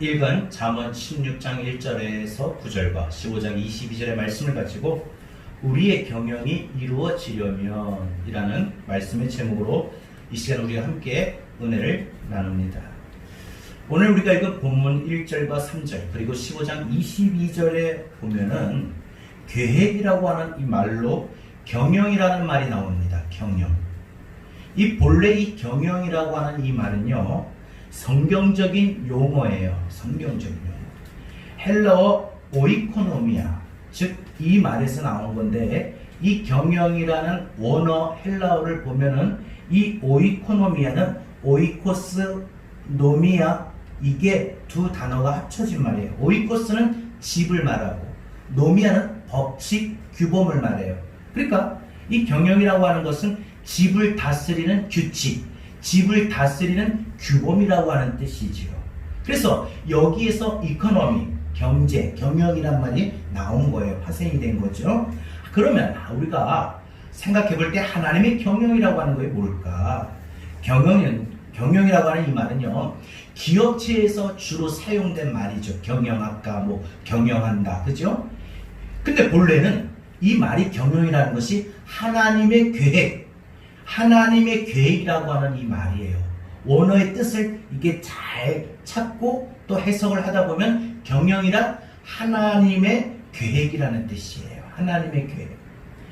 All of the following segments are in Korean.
읽은 잠언 16장 1절에서 9절과 15장 22절의 말씀을 가지고 우리의 경영이 이루어지려면 이라는 말씀의 제목으로 이 시간 우리가 함께 은혜를 나눕니다. 오늘 우리가 읽은 본문 1절과 3절 그리고 15장 22절에 보면은 계획이라고 하는 이 말로 경영이라는 말이 나옵니다. 경영. 이 본래 이 경영이라고 하는 이 말은요, 성경적인 용어예요. 성경적인 용어. 헬라어 오이코노미아, 즉 이 말에서 나온 건데, 이 경영이라는 원어 헬라어를 보면은 이 오이코노미아는 오이코스 노미아, 이게 두 단어가 합쳐진 말이에요. 오이코스는 집을 말하고 노미아는 법칙, 규범을 말해요. 그러니까 이 경영이라고 하는 것은 집을 다스리는 규칙, 집을 다스리는 규범이라고 하는 뜻이지요. 그래서 여기에서 이코노미, 경제, 경영이란 말이 나온 거예요. 파생이 된 거죠. 그러면 우리가 생각해 볼 때 하나님의 경영이라고 하는 게 뭘까? 경영이라고 하는 이 말은요, 기업체에서 주로 사용된 말이죠. 경영학과, 경영한다. 그죠? 근데 본래는 이 말이 경영이라는 것이 하나님의 계획, 하나님의 계획이라고 하는 이 말이에요. 원어의 뜻을 이게 잘 찾고 또 해석을 하다 보면 경영이란 하나님의 계획이라는 뜻이에요. 하나님의 계획.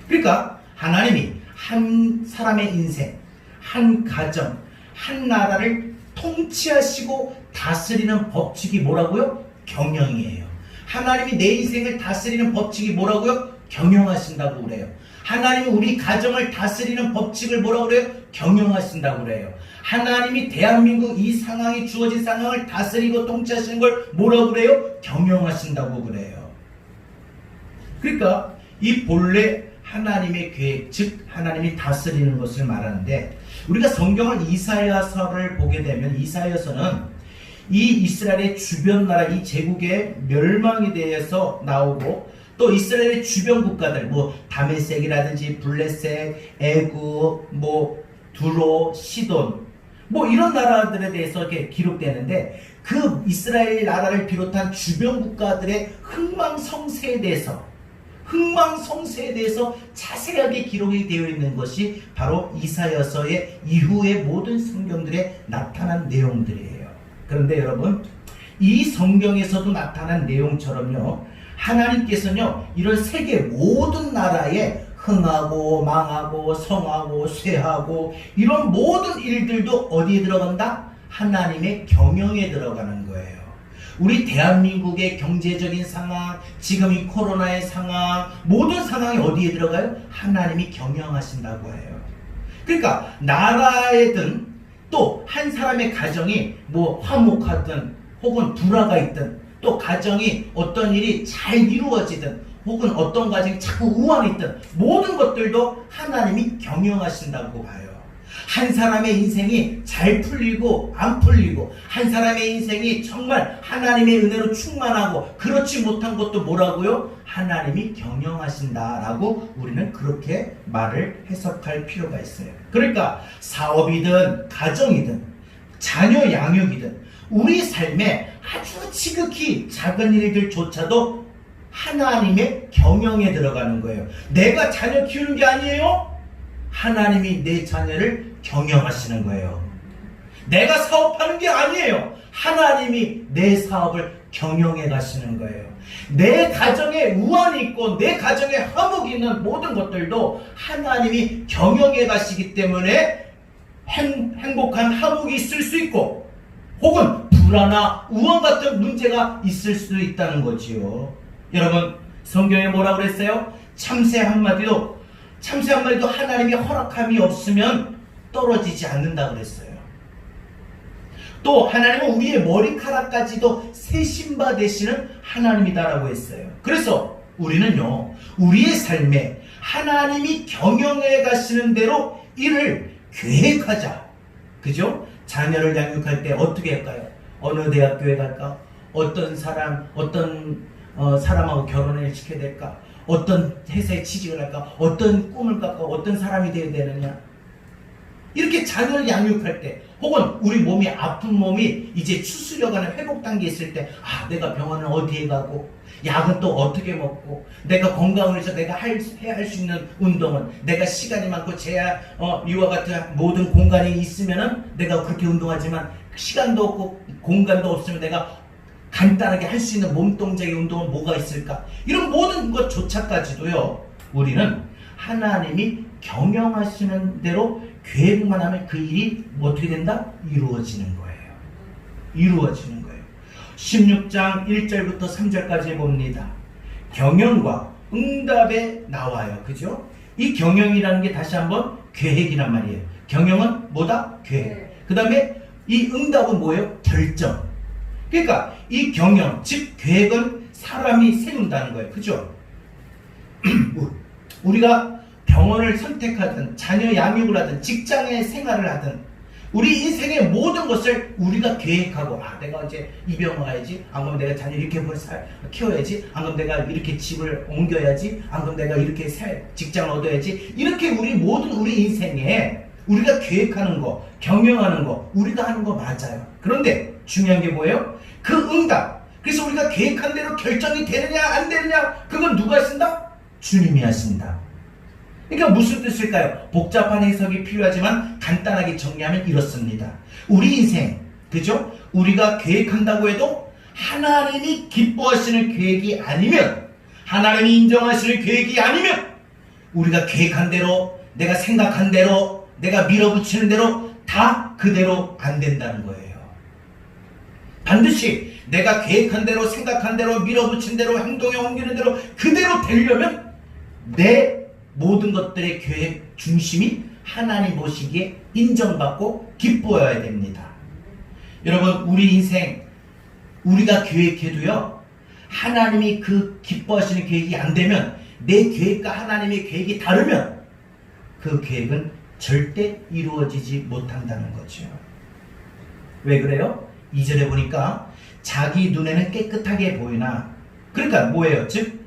그러니까 하나님이 한 사람의 인생, 한 가정, 한 나라를 통치하시고 다스리는 법칙이 뭐라고요? 경영이에요. 하나님이 내 인생을 다스리는 법칙이 뭐라고요? 경영하신다고 그래요. 하나님이 우리 가정을 다스리는 법칙을 뭐라고 그래요? 경영하신다고 그래요. 하나님이 대한민국 이 상황이 주어진 상황을 다스리고 통치하시는 걸 뭐라고 그래요? 경영하신다고 그래요. 그러니까 이 본래 하나님의 계획, 즉 하나님이 다스리는 것을 말하는데, 우리가 성경을 이사야서를 보게 되면 이사야서는 이 이스라엘의 주변 나라, 이 제국의 멸망에 대해서 나오고, 또 이스라엘의 주변 국가들, 다메섹이라든지 블레셋, 애굽, 두로, 시돈, 이런 나라들에 대해서 이렇게 기록되는데, 그 이스라엘 나라를 비롯한 주변 국가들의 흥망성쇠에 대해서 자세하게 기록이 되어 있는 것이 바로 이사야서의 이후의 모든 성경들에 나타난 내용들이에요. 그런데 여러분, 이 성경에서도 나타난 내용처럼요, 하나님께서는요, 이런 세계 모든 나라에 흥하고 망하고 성하고 쇠하고 이런 모든 일들도 어디에 들어간다? 하나님의 경영에 들어가는 거예요. 우리 대한민국의 경제적인 상황, 지금 이 코로나의 상황, 모든 상황이 어디에 들어가요? 하나님이 경영하신다고 해요. 그러니까 나라에든 또 한 사람의 가정이 화목하든 혹은 불화가 있든, 또 가정이 어떤 일이 잘 이루어지든 혹은 어떤 가정이 자꾸 우환이 있든 모든 것들도 하나님이 경영하신다고 봐요. 한 사람의 인생이 잘 풀리고 안 풀리고, 한 사람의 인생이 정말 하나님의 은혜로 충만하고 그렇지 못한 것도 뭐라고요? 하나님이 경영하신다라고 우리는 그렇게 말을 해석할 필요가 있어요. 그러니까 사업이든 가정이든 자녀 양육이든 우리 삶에 아주 지극히 작은 일들조차도 하나님의 경영에 들어가는 거예요. 내가 자녀 키우는 게 아니에요. 하나님이 내 자녀를 경영하시는 거예요. 내가 사업하는 게 아니에요. 하나님이 내 사업을 경영해 가시는 거예요. 내 가정에 우환이 있고 내 가정에 화목이 있는 모든 것들도 하나님이 경영해 가시기 때문에 행복한 화목이 있을 수 있고, 혹은 불화나 우환 같은 문제가 있을 수도 있다는 거지요. 여러분, 성경에 뭐라고 그랬어요? 참새 한마디도 하나님이 허락함이 없으면 떨어지지 않는다 그랬어요. 또 하나님은 우리의 머리카락까지도 세신바 되시는 하나님이다라고 했어요. 그래서 우리는요, 우리의 삶에 하나님이 경영해 가시는 대로 일을 계획하자. 그죠? 자녀를 양육할 때 어떻게 할까요? 어느 대학교에 갈까? 어떤 사람하고 결혼을 시켜야 될까? 어떤 회사에 취직을 할까? 어떤 꿈을 깎아? 어떤 사람이 되어야 되느냐? 이렇게 자녀를 양육할 때, 혹은 우리 몸이 아픈 몸이 이제 추스려가는 회복 단계에 있을 때, 아, 내가 병원은 어디에 가고, 약은 또 어떻게 먹고, 내가 건강을 위해서 내가 할 수 있는 운동은, 내가 시간이 많고 이와 같은 모든 공간이 있으면은 내가 그렇게 운동하지만 시간도 없고 공간도 없으면 내가 간단하게 할 수 있는 몸동작의 운동은 뭐가 있을까? 이런 모든 것조차까지도요, 우리는 하나님이 경영하시는 대로 계획만 하면 그 일이 어떻게 된다? 이루어지는 거예요. 이루어지는 거예요. 16장 1절부터 3절까지 봅니다. 경영과 응답에 나와요. 그죠? 이 경영이라는 게 다시 한번 계획이란 말이에요. 경영은 뭐다? 계획. 그 다음에 이 응답은 뭐예요? 결정. 그러니까 이 경영, 즉 계획은 사람이 세운다는 거예요. 그죠? 우리가 병원을 선택하든 자녀 양육을 하든 직장의 생활을 하든 우리 인생의 모든 것을 우리가 계획하고, 아, 내가 이제 이 병원 가야지, 안 그러면 내가 자녀 이렇게 키워야지, 안 그러면 내가 이렇게 집을 옮겨야지, 안 그러면 내가 이렇게 직장을 얻어야지, 이렇게 우리 인생에 우리가 계획하는 거, 경영하는 거, 우리가 하는 거 맞아요. 그런데 중요한 게 뭐예요? 그 응답. 그래서 우리가 계획한 대로 결정이 되느냐 안 되느냐, 그건 누가 하신다? 주님이 하신다. 그러니까 무슨 뜻일까요? 복잡한 해석이 필요하지만 간단하게 정리하면 이렇습니다. 우리 인생, 그죠? 우리가 계획한다고 해도 하나님이 기뻐하시는 계획이 아니면, 하나님이 인정하시는 계획이 아니면, 우리가 계획한 대로, 내가 생각한 대로, 내가 밀어붙이는 대로 다 그대로 안 된다는 거예요. 반드시 내가 계획한 대로, 생각한 대로, 밀어붙인 대로, 행동에 옮기는 대로 그대로 되려면 내 모든 것들의 계획 중심이 하나님 보시기에 인정받고 기뻐해야 됩니다. 여러분, 우리 인생 우리가 계획해도요, 하나님이 그 기뻐하시는 계획이 안 되면, 내 계획과 하나님의 계획이 다르면 그 계획은 절대 이루어지지 못한다는 거죠. 왜 그래요? 2절에 보니까 자기 눈에는 깨끗하게 보이나, 그러니까 뭐예요? 즉,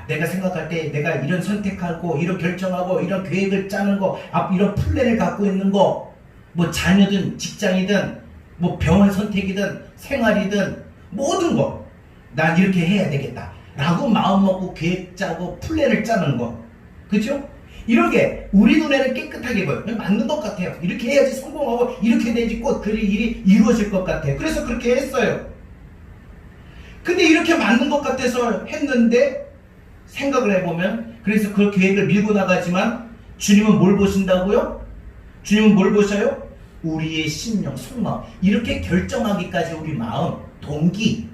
내가 생각할 때 내가 이런 선택하고 이런 결정하고 이런 계획을 짜는 거, 이런 플랜을 갖고 있는 거, 뭐 자녀든 직장이든 뭐 병원 선택이든 생활이든 모든 거, 난 이렇게 해야 되겠다 라고 마음 먹고 계획 짜고 플랜을 짜는 거, 그죠? 이런 게 우리 눈에는 깨끗하게 보여요. 맞는 것 같아요. 이렇게 해야지 성공하고 이렇게 돼야지 꼭 그 일이 이루어질 것 같아요. 그래서 그렇게 했어요. 근데 이렇게 맞는 것 같아서 했는데 생각을 해보면, 그래서 그 계획을 밀고 나가지만 주님은 뭘 보신다고요? 주님은 뭘 보셔요? 우리의 심령, 속마음, 이렇게 결정하기까지 우리 마음, 동기,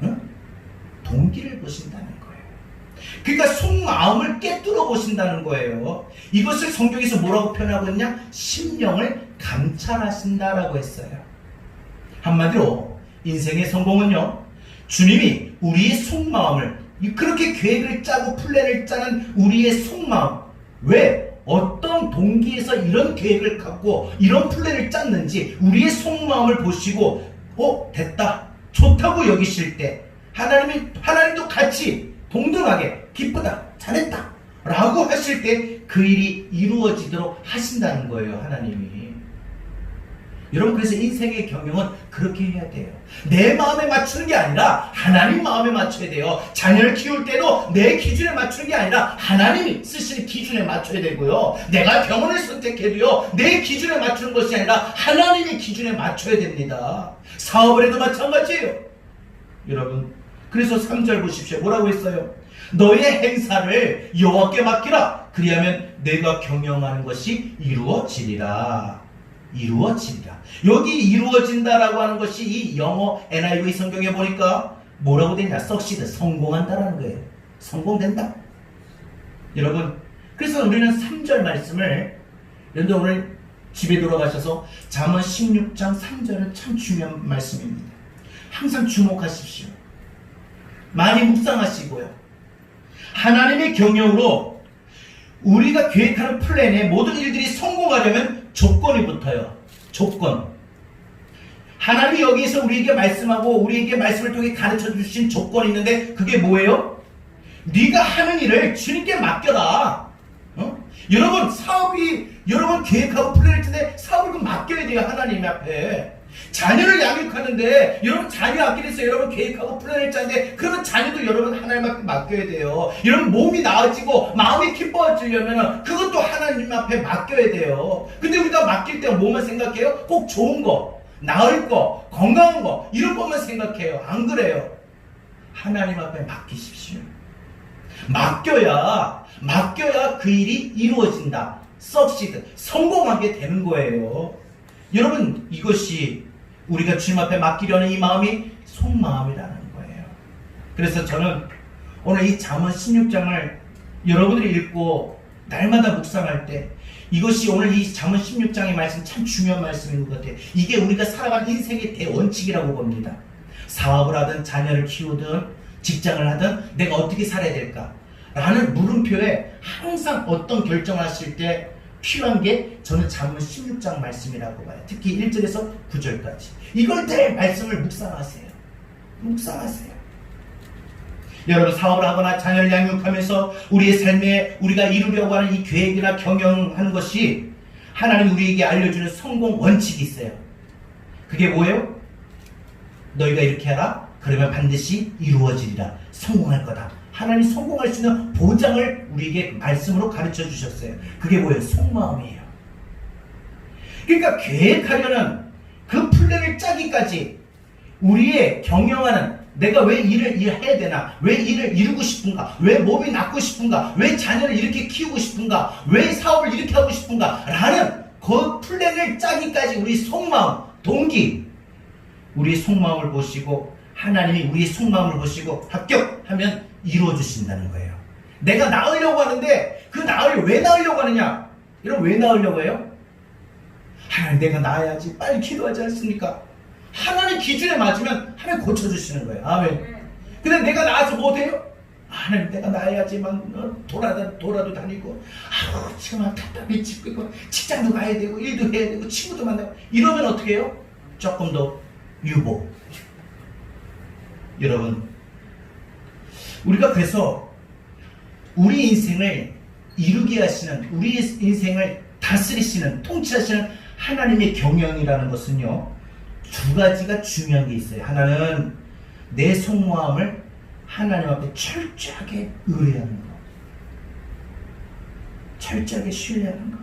응? 동기를 보신다는 거예요. 그러니까 속마음을 깨뚫어 보신다는 거예요. 이것을 성경에서 뭐라고 표현하고 있냐? 심령을 감찰하신다라고 했어요. 한마디로 인생의 성공은요, 주님이 우리의 속마음을, 그렇게 계획을 짜고 플랜을 짜는 우리의 속마음, 왜 어떤 동기에서 이런 계획을 갖고 이런 플랜을 짰는지 우리의 속마음을 보시고 됐다, 좋다고 여기실 때 하나님도 같이 동등하게 기쁘다, 잘했다 라고 하실 때 그 일이 이루어지도록 하신다는 거예요, 하나님이. 여러분, 그래서 인생의 경영은 그렇게 해야 돼요. 내 마음에 맞추는 게 아니라 하나님 마음에 맞춰야 돼요. 자녀를 키울 때도 내 기준에 맞추는 게 아니라 하나님이 쓰시는 기준에 맞춰야 되고요. 내가 병원을 선택해도요, 내 기준에 맞추는 것이 아니라 하나님의 기준에 맞춰야 됩니다. 사업을 해도 마찬가지예요. 여러분, 그래서 3절 보십시오. 뭐라고 했어요? 너의 행사를 여호와께 맡기라. 그리하면 내가 경영하는 것이 이루어지리라. 이루어진다. 여기 이루어진다라고 하는 것이 이 영어 NIV 성경에 보니까 뭐라고 되냐? succeed, 성공한다라는 거예요. 성공된다. 여러분, 그래서 우리는 3절 말씀을, 여러분들 오늘 집에 돌아가셔서 잠언 16장 3절은 참 중요한 말씀입니다. 항상 주목하십시오. 많이 묵상하시고요. 하나님의 경영으로 우리가 계획하는 플랜에 모든 일들이 성공하려면 조건이 붙어요. 조건. 하나님이 여기에서 우리에게 말씀하고 우리에게 말씀을 통해 가르쳐 주신 조건이 있는데, 그게 뭐예요? 네가 하는 일을 주님께 맡겨라. 여러분, 사업이 여러분 계획하고 플랜할 텐데 사업을 좀 맡겨야 돼요. 하나님 앞에. 자녀를 양육하는데 여러분 자녀 아끼기 위해서 여러분 계획하고 플랜을 짜는데 그러면 자녀도 여러분 하나님 앞에 맡겨야 돼요. 여러분 몸이 나아지고 마음이 기뻐지려면 그것도 하나님 앞에 맡겨야 돼요. 근데 우리가 맡길 때 뭐만 생각해요? 꼭 좋은 거, 나을 거, 건강한 거 이런 것만 생각해요. 안 그래요. 하나님 앞에 맡기십시오. 맡겨야 그 일이 이루어진다. 석시드, 성공하게 되는 거예요. 여러분 이것이 우리가 주님 앞에 맡기려는 이 마음이 속마음이라는 거예요. 그래서 저는 오늘 이 잠언 16장을 여러분들이 읽고 날마다 묵상할 때 이것이 오늘 이 잠언 16장의 말씀 참 중요한 말씀인 것 같아요. 이게 우리가 살아가는 인생의 대원칙이라고 봅니다. 사업을 하든 자녀를 키우든 직장을 하든 내가 어떻게 살아야 될까? 라는 물음표에 항상 어떤 결정을 하실 때 필요한 게 저는 잠언 16장 말씀이라고 봐요. 특히 1절에서 9절까지. 이걸 때 말씀을 묵상하세요. 묵상하세요. 여러분 사업을 하거나 자녀를 양육하면서 우리의 삶에 우리가 이루려고 하는 이 계획이나 경영하는 것이 하나님 우리에게 알려주는 성공 원칙이 있어요. 그게 뭐예요? 너희가 이렇게 하라. 그러면 반드시 이루어지리라. 성공할 거다. 하나님 성공할 수 있는 보장을 우리에게 말씀으로 가르쳐 주셨어요. 그게 뭐예요? 속마음이에요. 그러니까 계획하려는 그 플랜을 짜기까지 우리의 경영하는 내가 왜 일을 해야 되나? 왜 일을 이루고 싶은가? 왜 몸이 낫고 싶은가? 왜 자녀를 이렇게 키우고 싶은가? 왜 사업을 이렇게 하고 싶은가? 라는 그 플랜을 짜기까지 우리 속마음, 동기, 우리의 속마음을 보시고 하나님이 우리의 속마음을 보시고 합격하면 이루어주신다는 거예요. 내가 나으려고 하는데 그 왜 나으려고 하느냐? 여러분 왜 나으려고 해요? 하나님 내가 나아야지 빨리 기도하지 않습니까? 하나님 기준에 맞으면 하나님 고쳐주시는 거예요. 아멘. 근데 내가 나아서 못해요? 하나님 내가 나아야지 막 돌아도 다니고 지금 막 답답해 죽고 직장도 가야 되고 일도 해야 되고 친구도 만나고 이러면 어떻게 해요? 조금 더 유보. 여러분 우리가 그래서 우리 인생을 이루게 하시는 우리 인생을 다스리시는 통치하시는 하나님의 경영이라는 것은요 두 가지가 중요한 게 있어요. 하나는 내 속마음을 하나님 앞에 철저하게 의뢰하는 것, 철저하게 신뢰하는 것.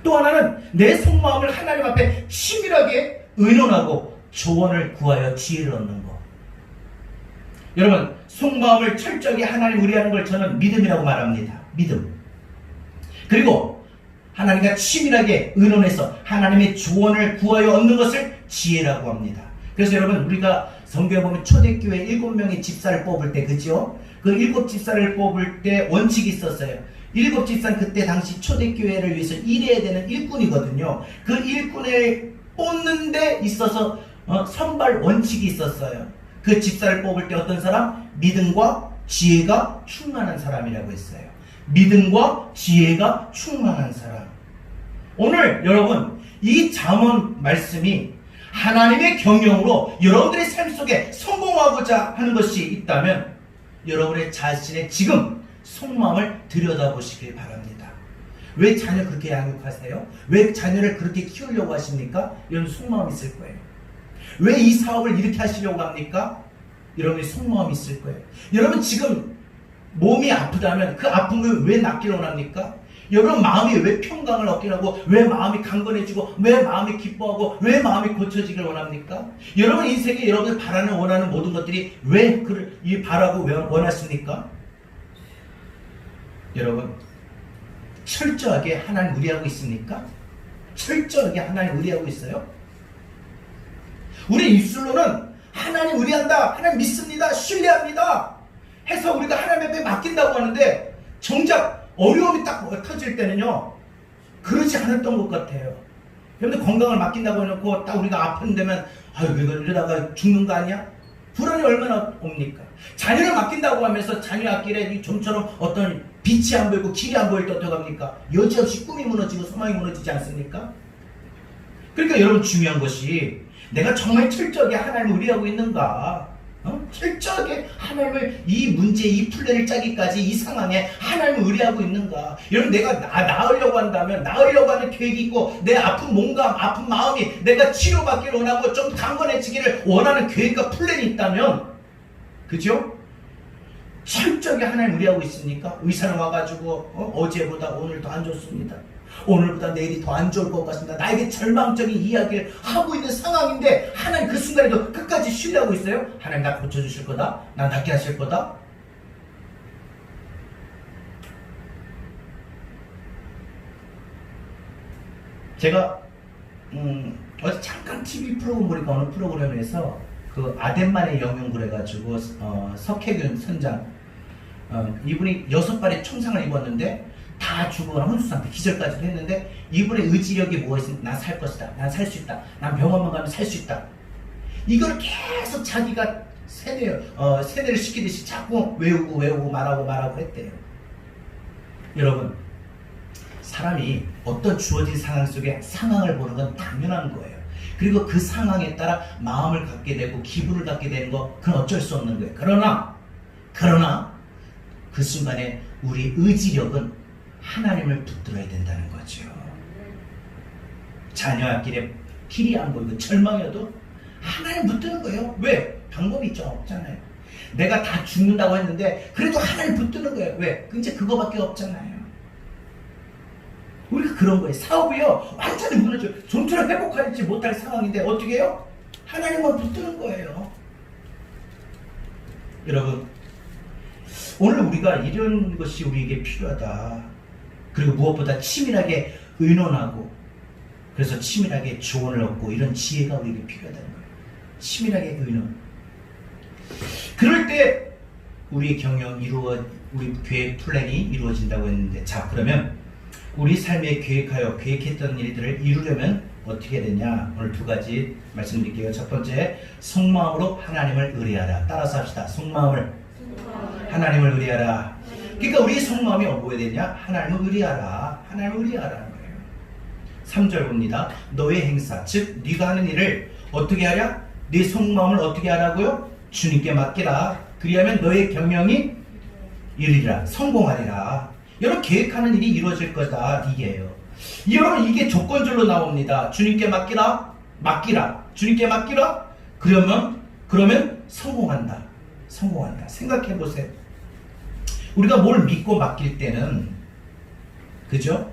또 하나는 내 속마음을 하나님 앞에 치밀하게 의논하고 조언을 구하여 지혜를 얻는 것. 여러분 속마음을 철저하게 하나님 의뢰하는 걸 저는 믿음이라고 말합니다. 믿음. 그리고 하나님과 치밀하게 의논해서 하나님의 조언을 구하여 얻는 것을 지혜라고 합니다. 그래서 여러분 우리가 성경에 보면 초대교회 7명의 집사를 뽑을 때 그죠? 그 7 집사를 뽑을 때 원칙이 있었어요. 7 집사는 그때 당시 초대교회를 위해서 일해야 되는 일꾼이거든요. 그 일꾼을 뽑는 데 있어서 선발 원칙이 있었어요. 그 집사를 뽑을 때 어떤 사람? 믿음과 지혜가 충만한 사람이라고 했어요. 믿음과 지혜가 충만한 사람. 오늘 여러분 이 잠언 말씀이 하나님의 경영으로 여러분들의 삶 속에 성공하고자 하는 것이 있다면 여러분의 자신의 지금 속마음을 들여다보시길 바랍니다. 왜 자녀 그렇게 양육하세요? 왜 자녀를 그렇게 키우려고 하십니까? 여러분 속마음이 있을 거예요. 왜 이 사업을 이렇게 하시려고 합니까? 여러분의 속마음이 있을 거예요. 여러분 지금 몸이 아프다면 그 아픔을 왜 낫기를 원합니까? 여러분 마음이 왜 평강을 얻기를 하고 왜 마음이 강건해지고 왜 마음이 기뻐하고 왜 마음이 고쳐지길 원합니까? 여러분 인생에 여러분이 바라는 원하는 모든 것들이 왜 그를 바라고 원하십니까? 여러분 철저하게 하나님 의뢰하고 있습니까? 철저하게 하나님 의뢰하고 있어요? 우리 입술로는 하나님 의뢰한다, 하나님 믿습니다, 신뢰합니다 해서 우리가 하나님 앞에 맡긴다고 하는데 정작 어려움이 딱 터질 때는요 그러지 않았던 것 같아요. 여러분들 건강을 맡긴다고 해놓고 딱 우리가 아픈 데면 아유 이거 이러다가 죽는 거 아니야? 불안이 얼마나 옵니까? 자녀를 맡긴다고 하면서 자녀 앞길에 좀처럼 어떤 빛이 안 보이고 길이 안 보일 때 어떡합니까? 여지없이 꿈이 무너지고 소망이 무너지지 않습니까? 그러니까 여러분 중요한 것이 내가 정말 철저하게 하나님을 의뢰하고 있는가? 철저하게 하나님을 이 문제, 이 플랜을 짜기까지 이 상황에 하나님을 의뢰하고 있는가? 여러분, 내가 나으려고 한다면 나으려고 하는 계획이 있고 내 아픈 몸과 아픈 마음이 내가 치료받기를 원하고 좀 강건해지기를 원하는 계획과 플랜이 있다면, 그죠? 철저하게 하나님 의뢰하고 있으니까 의사는 와가지고 어제보다 오늘 더 안 좋습니다. 오늘보다 내일이 더 안 좋을 것 같습니다. 나에게 절망적인 이야기를 하고 있는 상황인데 하나님 그 순간에도 끝까지 신뢰하고 있어요? 하나님 나 고쳐주실 거다? 나 낫게 하실 거다? 제가 어제 잠깐 TV 프로그램 보니까 어느 프로그램에서 그 아덴만의 영웅 그래가지고 석혜균 선장 이분이 6발의 총상을 입었는데 다 죽어가는 혼수 상태, 기절까지도 했는데 이분의 의지력이 뭐가 있으면 난 살 것이다, 난 살 수 있다, 난 병원만 가면 살 수 있다. 이걸 계속 자기가 세뇌를 시키듯이 자꾸 외우고 말하고 했대요. 여러분, 사람이 어떤 주어진 상황 속에 상황을 보는 건 당연한 거예요. 그리고 그 상황에 따라 마음을 갖게 되고 기분을 갖게 되는 거, 그건 어쩔 수 없는 거예요. 그러나 그 순간에 우리 의지력은 하나님을 붙들어야 된다는 거죠. 자녀 앞길에 길이 안 보이고 절망이어도 하나님 붙드는 거예요. 왜? 방법이 있죠? 없잖아요. 내가 다 죽는다고 했는데 그래도 하나님 붙드는 거예요. 왜? 이제 그거밖에 없잖아요. 우리가 그런 거예요. 사업이요, 완전히 무너져 좀처럼 회복하지 못할 상황인데 어떻게 해요? 하나님만 붙드는 거예요. 여러분, 오늘 우리가 이런 것이 우리에게 필요하다. 그리고 무엇보다 치밀하게 의논하고 그래서 치밀하게 조언을 얻고 이런 지혜가 우리에게 필요하다는 거예요. 치밀하게 의논. 그럴 때 우리의 경영 우리 계획 플랜이 이루어진다고 했는데, 자, 그러면 우리 삶에 계획했던 일들을 이루려면 어떻게 되냐? 오늘 2가지 말씀드릴게요. 첫 번째, 속마음으로 하나님을 의뢰하라. 따라서 합시다. 속마음을 하나님을 의뢰하라. 그러니까 우리의 속마음이 뭐가 되냐? 하나님을 의뢰하라. 하나님을 의뢰하라는 거예요. 3절 봅니다. 너의 행사, 즉 네가 하는 일을 어떻게 하랴? 네 속마음을 어떻게 하라고요? 주님께 맡기라. 그리하면 너의 경영이 이르리라. 성공하리라. 여러분, 계획하는 일이 이루어질 거다. 이게요. 여러분, 이게 조건절로 나옵니다. 주님께 맡기라. 주님께 맡기라. 그러면 성공한다. 생각해 보세요. 우리가 뭘 믿고 맡길 때는, 그죠?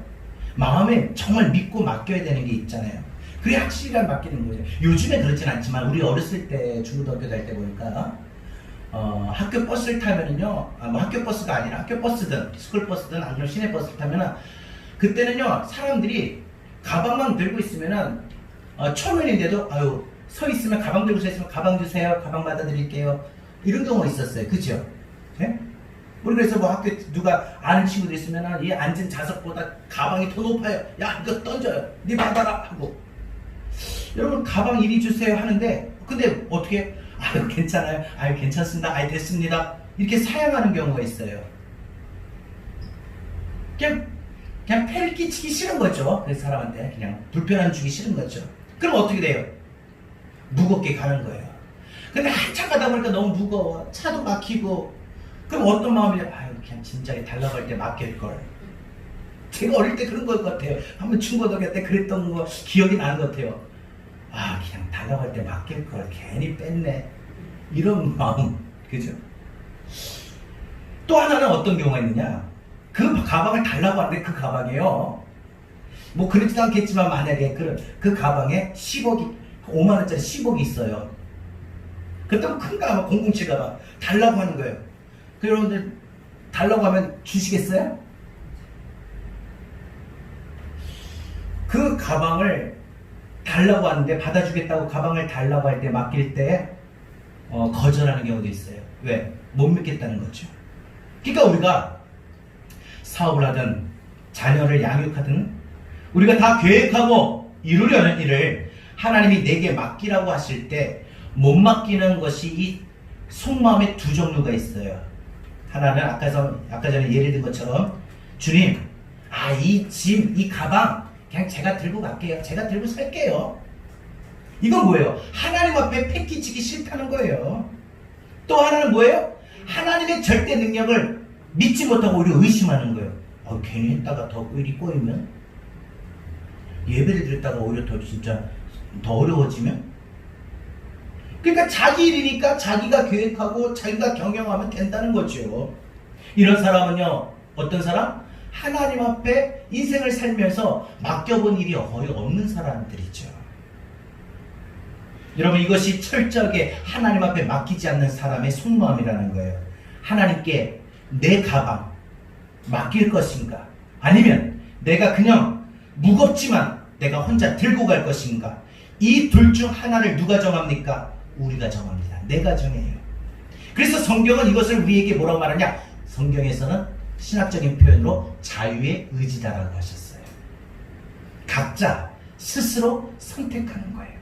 마음에 정말 믿고 맡겨야 되는 게 있잖아요. 그게 확실히 맡기는 거죠. 요즘에 그렇진 않지만 우리 어렸을 때 중고등학교 다닐 때 보니까 학교 버스를 타면은요, 뭐 학교 버스가 아니라 학교 버스든 스쿨버스든 아니면 시내버스를 타면은 그때는요, 사람들이 가방만 들고 있으면은 초면인데도 서 있으면 가방 들고 서 있으면 가방 주세요, 가방 받아드릴게요, 이런 경우가 있었어요. 그죠? 네? 우리 그래서 뭐 학교 누가 아는 친구들 있으면은 이 앉은 좌석보다 가방이 더 높아요. 야, 이거 던져요. 네 받아라 하고. 여러분, 가방 이리 주세요 하는데, 근데 어떻게? 괜찮아요. 괜찮습니다. 됐습니다. 이렇게 사양하는 경우가 있어요. 그냥 폐를 끼치기 싫은 거죠. 그 사람한테 그냥 불편함 주기 싫은 거죠. 그럼 어떻게 돼요? 무겁게 가는 거예요. 근데 한참 가다 보니까 너무 무거워. 차도 막히고. 그럼 어떤 마음이, 그냥 진작에 달라고 할 때 맡길걸. 제가 어릴 때 그런 것 같아요. 한번 중고등학교 때 그랬던 거 기억이 나는 것 같아요. 그냥 달라고 할 때 맡길걸. 괜히 뺐네. 이런 마음. 그죠? 또 하나는 어떤 경우가 있느냐? 그 가방을 달라고 하는데 그 가방이에요. 뭐 그렇지도 않겠지만 만약에 그 가방에 10억이, 5만원짜리 10억이 있어요. 그렇다면 큰 가방, 007 가방 달라고 하는 거예요. 여러분들 달라고 하면 주시겠어요? 그 가방을 달라고 하는데, 받아주겠다고 가방을 달라고 할 때, 맡길 때 거절하는 경우도 있어요. 왜? 못 믿겠다는 거죠. 그러니까 우리가 사업을 하든 자녀를 양육하든 우리가 다 계획하고 이루려는 일을 하나님이 내게 맡기라고 하실 때 못 맡기는 것이 이 속마음의 2 종류가 있어요. 하나는 아까 전에 예를 든 것처럼, 주님, 이 짐, 이 가방 그냥 제가 들고 갈게요. 제가 들고 살게요. 이건 뭐예요? 하나님 앞에 패 끼치기 싫다는 거예요. 또 하나는 뭐예요? 하나님의 절대 능력을 믿지 못하고 오히려 의심하는 거예요. 괜히 했다가 더 일이 꼬이면, 예배를 드렸다가 오히려 더 진짜 더 어려워지면. 그러니까 자기 일이니까 자기가 계획하고 자기가 경영하면 된다는 거죠. 이런 사람은요, 어떤 사람? 하나님 앞에 인생을 살면서 맡겨본 일이 거의 없는 사람들이죠. 여러분, 이것이 철저하게 하나님 앞에 맡기지 않는 사람의 속마음이라는 거예요. 하나님께 내 가방 맡길 것인가? 아니면 내가 그냥 무겁지만 내가 혼자 들고 갈 것인가? 이 둘 중 하나를 누가 정합니까? 우리가 정합니다. 내가 정해요. 그래서 성경은 이것을 우리에게 뭐라고 말하냐? 성경에서는 신학적인 표현으로 자유의 의지다라고 하셨어요. 각자 스스로 선택하는 거예요.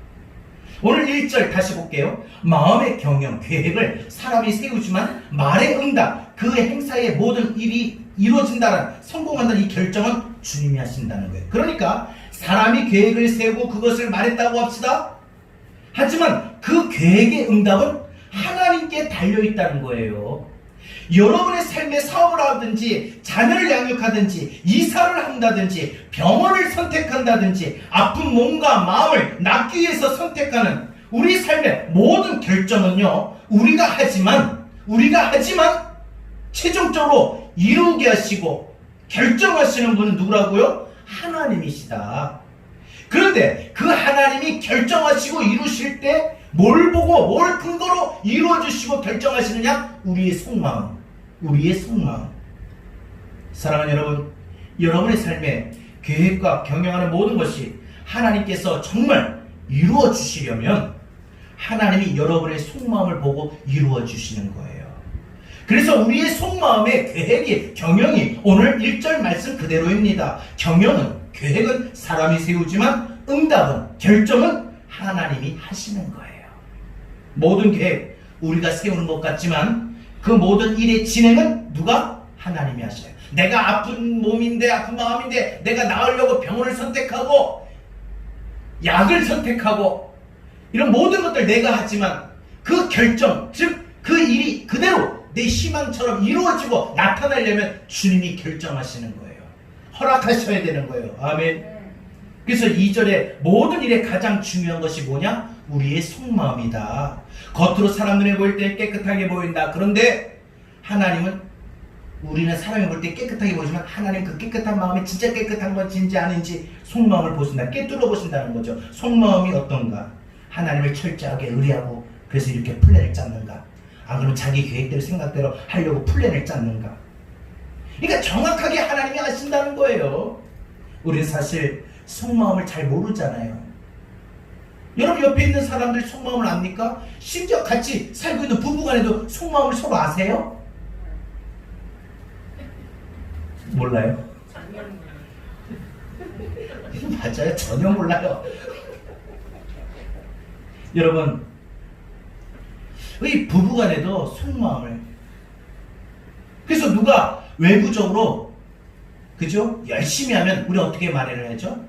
오늘 1절 다시 볼게요. 마음의 경영, 계획을 사람이 세우지만 말의 응답, 그 행사의 모든 일이 이루어진다는, 성공한다는 이 결정은 주님이 하신다는 거예요. 그러니까 사람이 계획을 세우고 그것을 말했다고 합시다. 하지만 그 계획의 응답은 하나님께 달려있다는 거예요. 여러분의 삶에 사업을 하든지 자녀를 양육하든지 이사를 한다든지 병원을 선택한다든지 아픈 몸과 마음을 낫기 위해서 선택하는 우리 삶의 모든 결정은요, 우리가 하지만 최종적으로 이루게 하시고 결정하시는 분은 누구라고요? 하나님이시다. 그런데 그 하나님이 결정하시고 이루실 때 뭘 보고 뭘 근거로 이루어주시고 결정하시느냐? 우리의 속마음. 사랑하는 여러분, 여러분의 삶에 계획과 경영하는 모든 것이 하나님께서 정말 이루어 주시려면 하나님이 여러분의 속마음을 보고 이루어 주시는 거예요. 그래서 우리의 속마음의 계획이, 경영이 오늘 1절 말씀 그대로입니다. 계획은 사람이 세우지만 응답은, 결정은 하나님이 하시는 거예요. 모든 계획 우리가 세우는 것 같지만 그 모든 일의 진행은 누가? 하나님이 하셔요. 내가 아픈 몸인데, 아픈 마음인데 내가 나으려고 병원을 선택하고 약을 선택하고 이런 모든 것들 내가 하지만 그 결정, 즉 그 일이 그대로 내 희망처럼 이루어지고 나타나려면 주님이 결정하시는 거예요. 허락하셔야 되는 거예요. 아멘. 그래서 2절에 모든 일에 가장 중요한 것이 뭐냐? 우리의 속마음이다. 겉으로 사람 눈에 보일 때 깨끗하게 보인다. 그런데 하나님은, 우리는 사람이 볼 때 깨끗하게 보이지만 하나님 그 깨끗한 마음이 진짜 깨끗한 건지 아닌지 속마음을 보신다. 깨뚫어 보신다는 거죠. 속마음이 어떤가? 하나님을 철저하게 의뢰하고 그래서 이렇게 플랜을 짰는가? 그러면 자기 계획대로 생각대로 하려고 플랜을 짰는가? 그러니까 정확하게 하나님이 하신다는 거예요. 우리는 사실 속마음을 잘 모르잖아요. 여러분 옆에 있는 사람들 속마음을 압니까? 심지어 같이 살고 있는 부부간에도 속마음을 서로 아세요? 몰라요? 맞아요. 전혀 몰라요. 여러분, 이 부부간에도 속마음을, 그래서 누가 외부적으로, 그죠? 열심히 하면 우리 어떻게 말을 하죠?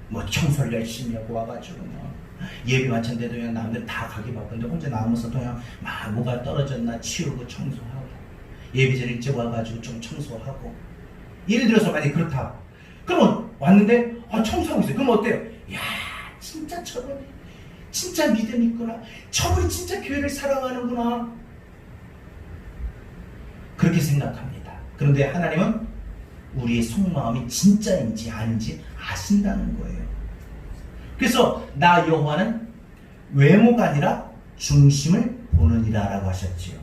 뭐 청소를 열심히 하고 와가지고 예비 마찬데도 그냥 남들 다 가기 바쁜데 혼자 남아서도 그냥 막 뭐가 떨어졌나 치우고 청소하고, 예비절 일찍 와가지고 좀 청소하고. 예를 들어서 만약에 그렇다. 그러면 왔는데 청소하고 있어요. 그럼 어때요? 야, 진짜 저분이 진짜 믿음 있구나. 저분이 진짜 교회를 사랑하는구나. 그렇게 생각합니다. 그런데 하나님은 우리의 속마음이 진짜인지 아닌지 아신다는 거예요. 그래서 나 여호와는 외모가 아니라 중심을 보느니라 라고 하셨지요.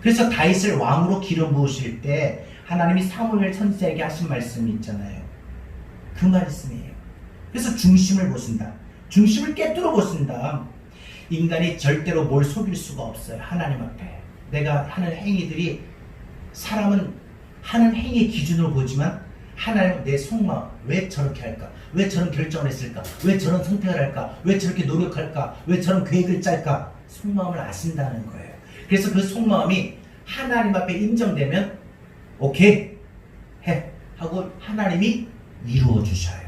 그래서 다윗을 왕으로 기름 부으실 때 하나님이 사무엘 선지자에게 하신 말씀이 있잖아요. 그 말씀이에요. 그래서 중심을 보신다. 중심을 깨뚫어 보신다. 인간이 절대로 뭘 속일 수가 없어요. 하나님 앞에 내가 하는 행위들이, 사람은 하는 행위의 기준으로 보지만 하나님은 내 속마음, 왜 저렇게 할까? 왜 저런 결정을 했을까? 왜 저런 선택을 할까? 왜 저렇게 노력할까? 왜 저런 계획을 짤까? 속마음을 아신다는 거예요. 그래서 그 속마음이 하나님 앞에 인정되면 오케이 해 하고 하나님이 이루어 주셔요.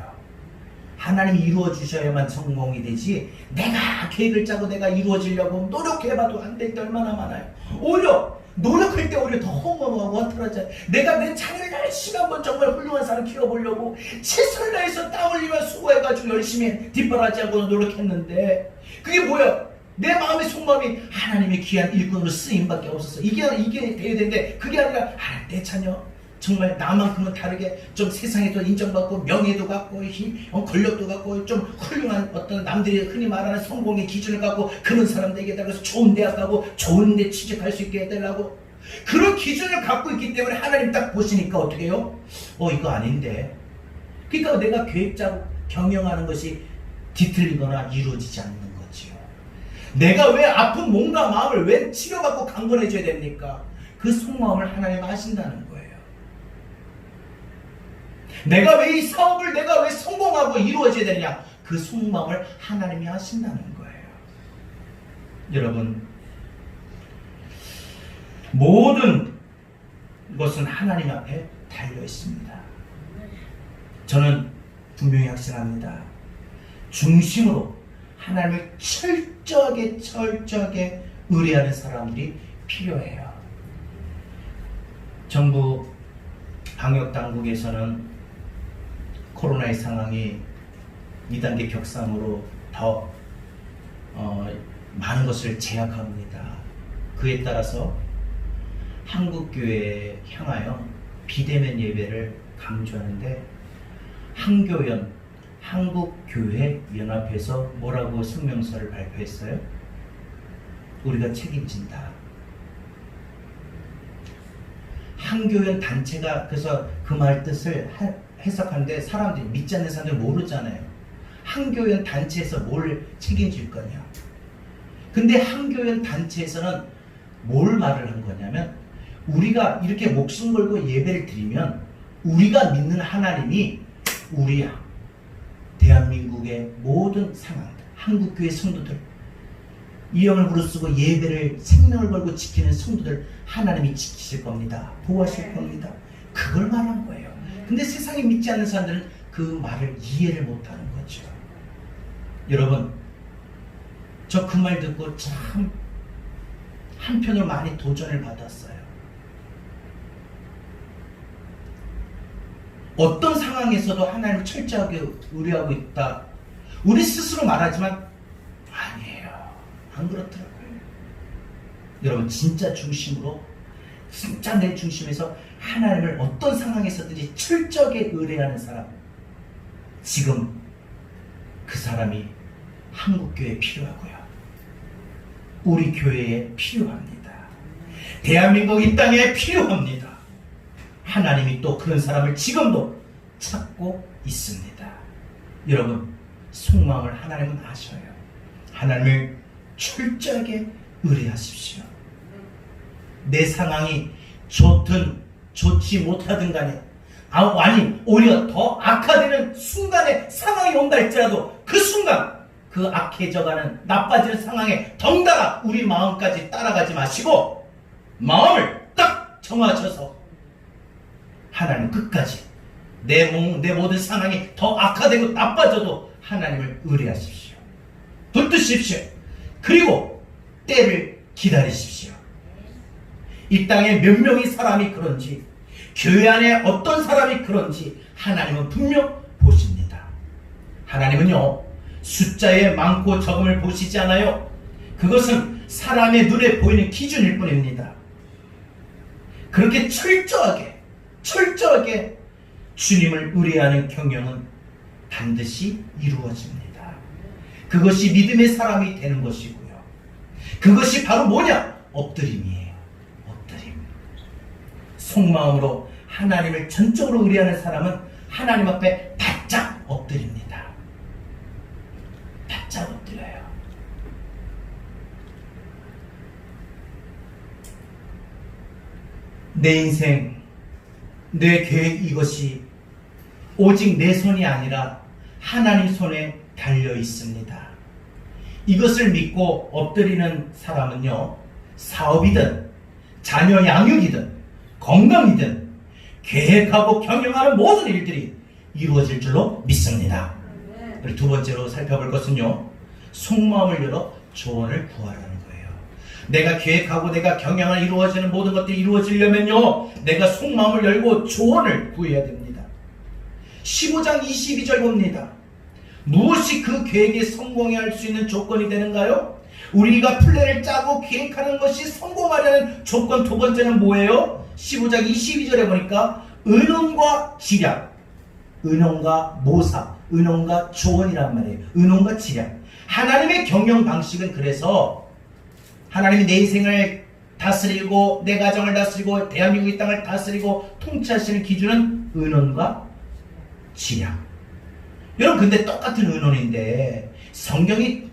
하나님이 이루어 주셔야만 성공이 되지, 내가 계획을 짜고 내가 이루어지려고 노력해봐도 안 될 때 얼마나 많아요. 오히려 노력할 때 오히려 더 허무하고 허탈하잖아요. 내가 내 자녀를 열심히 한번 정말 훌륭한 사람 키워보려고 최선을 다해서 땀 흘리며 수고해가지고 열심히 뒷바라지하고 노력했는데 그게 뭐야? 내 마음의 속마음이 하나님의 귀한 일꾼으로 쓰임밖에 없었어. 이게 돼야 되는데 그게 아니라 내 자녀 정말 나만큼은 다르게 좀 세상에도 인정받고 명예도 갖고 권력도 갖고 좀 훌륭한 어떤 남들이 흔히 말하는 성공의 기준을 갖고 그런 사람들에게 따라서 좋은 대학 가고 좋은 데 취직할 수 있게 해달라고 그런 기준을 갖고 있기 때문에 하나님 딱 보시니까 어떻게 해요? 이거 아닌데. 그러니까 내가 계획 짜고 경영하는 것이 뒤틀리거나 이루어지지 않는 거지요. 내가 왜 아픈 몸과 마음을 왜 치료받고 강건해져야 됩니까? 그 속마음을 하나님 아신다는 거예요. 내가 왜 이 사업을 내가 왜 성공하고 이루어져야 되느냐? 그 속마음을 하나님이 아신다는 거예요. 여러분, 모든 것은 하나님 앞에 달려 있습니다. 저는 분명히 확신합니다. 중심으로 하나님을 철저하게 의뢰하는 사람들이 필요해요. 정부 방역당국에서는 코로나의 상황이 2단계 격상으로 더 많은 것을 제약합니다. 그에 따라서 한국교회에 향하여 비대면 예배를 강조하는데 한교연 한국교회연합회에서 뭐라고 성명서를 발표했어요? 우리가 책임진다. 한교연 단체가 그래서 그 말 뜻을 해석하는데 사람들이 믿지 않는 사람들 모르잖아요. 한교연 단체에서 뭘 책임질 거냐. 근데 한교연 단체에서는 뭘 말을 한 거냐면 우리가 이렇게 목숨 걸고 예배를 드리면 우리가 믿는 하나님이 우리 대한민국의 모든 상황들, 한국교회 성도들, 이름을 부르쓰고 예배를 생명을 걸고 지키는 성도들 하나님이 지키실 겁니다. 보호하실 겁니다. 그걸 말한 거예요. 근데 세상에 믿지 않는 사람들은 그 말을 이해를 못하는 거죠. 여러분, 저 그 말 듣고 참 한편으로 많이 도전을 받았어요. 어떤 상황에서도 하나님을 철저하게 의뢰하고 있다. 우리 스스로 말하지만 아니에요. 안 그렇더라고요. 여러분, 진짜 중심으로, 진짜 내 중심에서 하나님을 어떤 상황에서든지 철저하게 의뢰하는 사람, 지금 그 사람이 한국교회에 필요하고요. 우리 교회에 필요합니다. 대한민국 이 땅에 필요합니다. 하나님이 또 그런 사람을 지금도 찾고 있습니다. 여러분, 속마음을 하나님은 아셔요. 하나님을 철저하게 의뢰하십시오. 내 상황이 좋든 좋지 못하든 간에 아니 오히려 더 악화되는 순간에 상황이 온다 할지라도 그 순간 그 악해져가는 나빠지는 상황에 덩달아 우리 마음까지 따라가지 마시고 마음을 딱 정하셔서 하나님 끝까지 내 모든 상황이 더 악화되고 나빠져도 하나님을 의뢰하십시오. 붙드십시오. 그리고 때를 기다리십시오. 이 땅에 몇 명의 사람이 그런지, 교회 안에 어떤 사람이 그런지 하나님은 분명 보십니다. 하나님은요, 숫자의 많고 적음을 보시지 않아요. 그것은 사람의 눈에 보이는 기준일 뿐입니다. 그렇게 철저하게 주님을 의뢰하는 경영은 반드시 이루어집니다. 그것이 믿음의 사람이 되는 것이고요. 그것이 바로 뭐냐? 엎드림이에요. 엎드림. 속마음으로 하나님을 전적으로 의뢰하는 사람은 하나님 앞에 바짝 엎드립니다. 바짝 엎드려요. 내 인생, 내 계획 이것이 오직 내 손이 아니라 하나님 손에 달려 있습니다. 이것을 믿고 엎드리는 사람은요, 사업이든 자녀 양육이든 건강이든 계획하고 경영하는 모든 일들이 이루어질 줄로 믿습니다. 우리 두 번째로 살펴볼 것은요, 속마음을 열어 조언을 구하라는 거예요. 내가 계획하고 내가 경영을 이루어지는 모든 것들이 이루어지려면요, 내가 속마음을 열고 조언을 구해야 됩니다. 15장 22절 봅니다. 무엇이 그 계획에 성공해 할 수 있는 조건이 되는가요? 우리가 플랜을 짜고 계획하는 것이 성공하려는 조건 두 번째는 뭐예요? 15장 22절에 보니까 의논과 지략, 의논과 모사, 의논과 조언이란 말이에요. 의논과 지략. 하나님의 경영 방식은 그래서 하나님이 내 인생을 다스리고 내 가정을 다스리고 대한민국의 땅을 다스리고 통치하시는 기준은 의논과 지략. 여러분, 근데 똑같은 의논인데 성경이